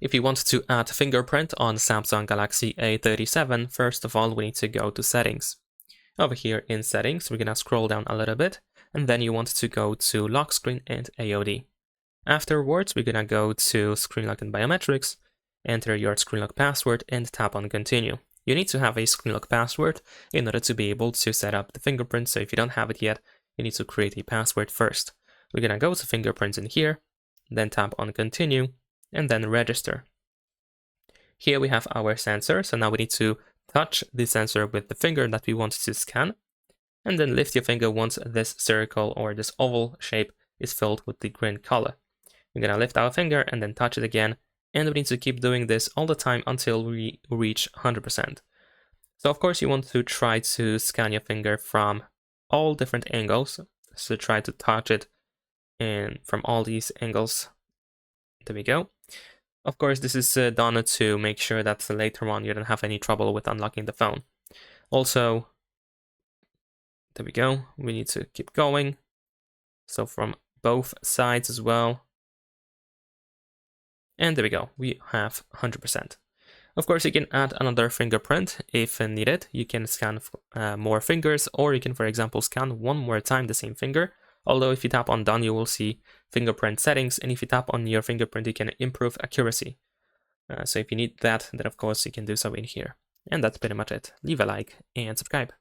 If you want to add fingerprint on Samsung Galaxy A37, first of all, we need to go to settings. Over here in settings, we're gonna scroll down a little bit, and then you want to go to lock screen and AOD. Afterwards, we're gonna go to screen lock and biometrics, enter your screen lock password, and tap on continue. You need to have a screen lock password in order to be able to set up the fingerprint, so if you don't have it yet, you need to create a password first. We're gonna go to fingerprints in here, then tap on continue, and then register. Here we have our sensor, so now we need to touch the sensor with the finger that we want to scan, and then lift your finger once this circle or this oval shape is filled with the green color. We're gonna lift our finger and then touch it again, and we need to keep doing this all the time until we reach 100%. So of course you want to try to scan your finger from all different angles, so try to touch it from all these angles. There we go. Of course, this is done to make sure that later on you don't have any trouble with unlocking the phone. Also, there we go. We need to keep going. So from both sides as well. And there we go. We have 100%. Of course, you can add another fingerprint if needed. You can scan more fingers, or you can, for example, scan one more time the same finger. Although if you tap on done, you will see fingerprint settings, and if you tap on your fingerprint, you can improve accuracy. So if you need that, then of course you can do so in here. And that's pretty much it. Leave a like and subscribe.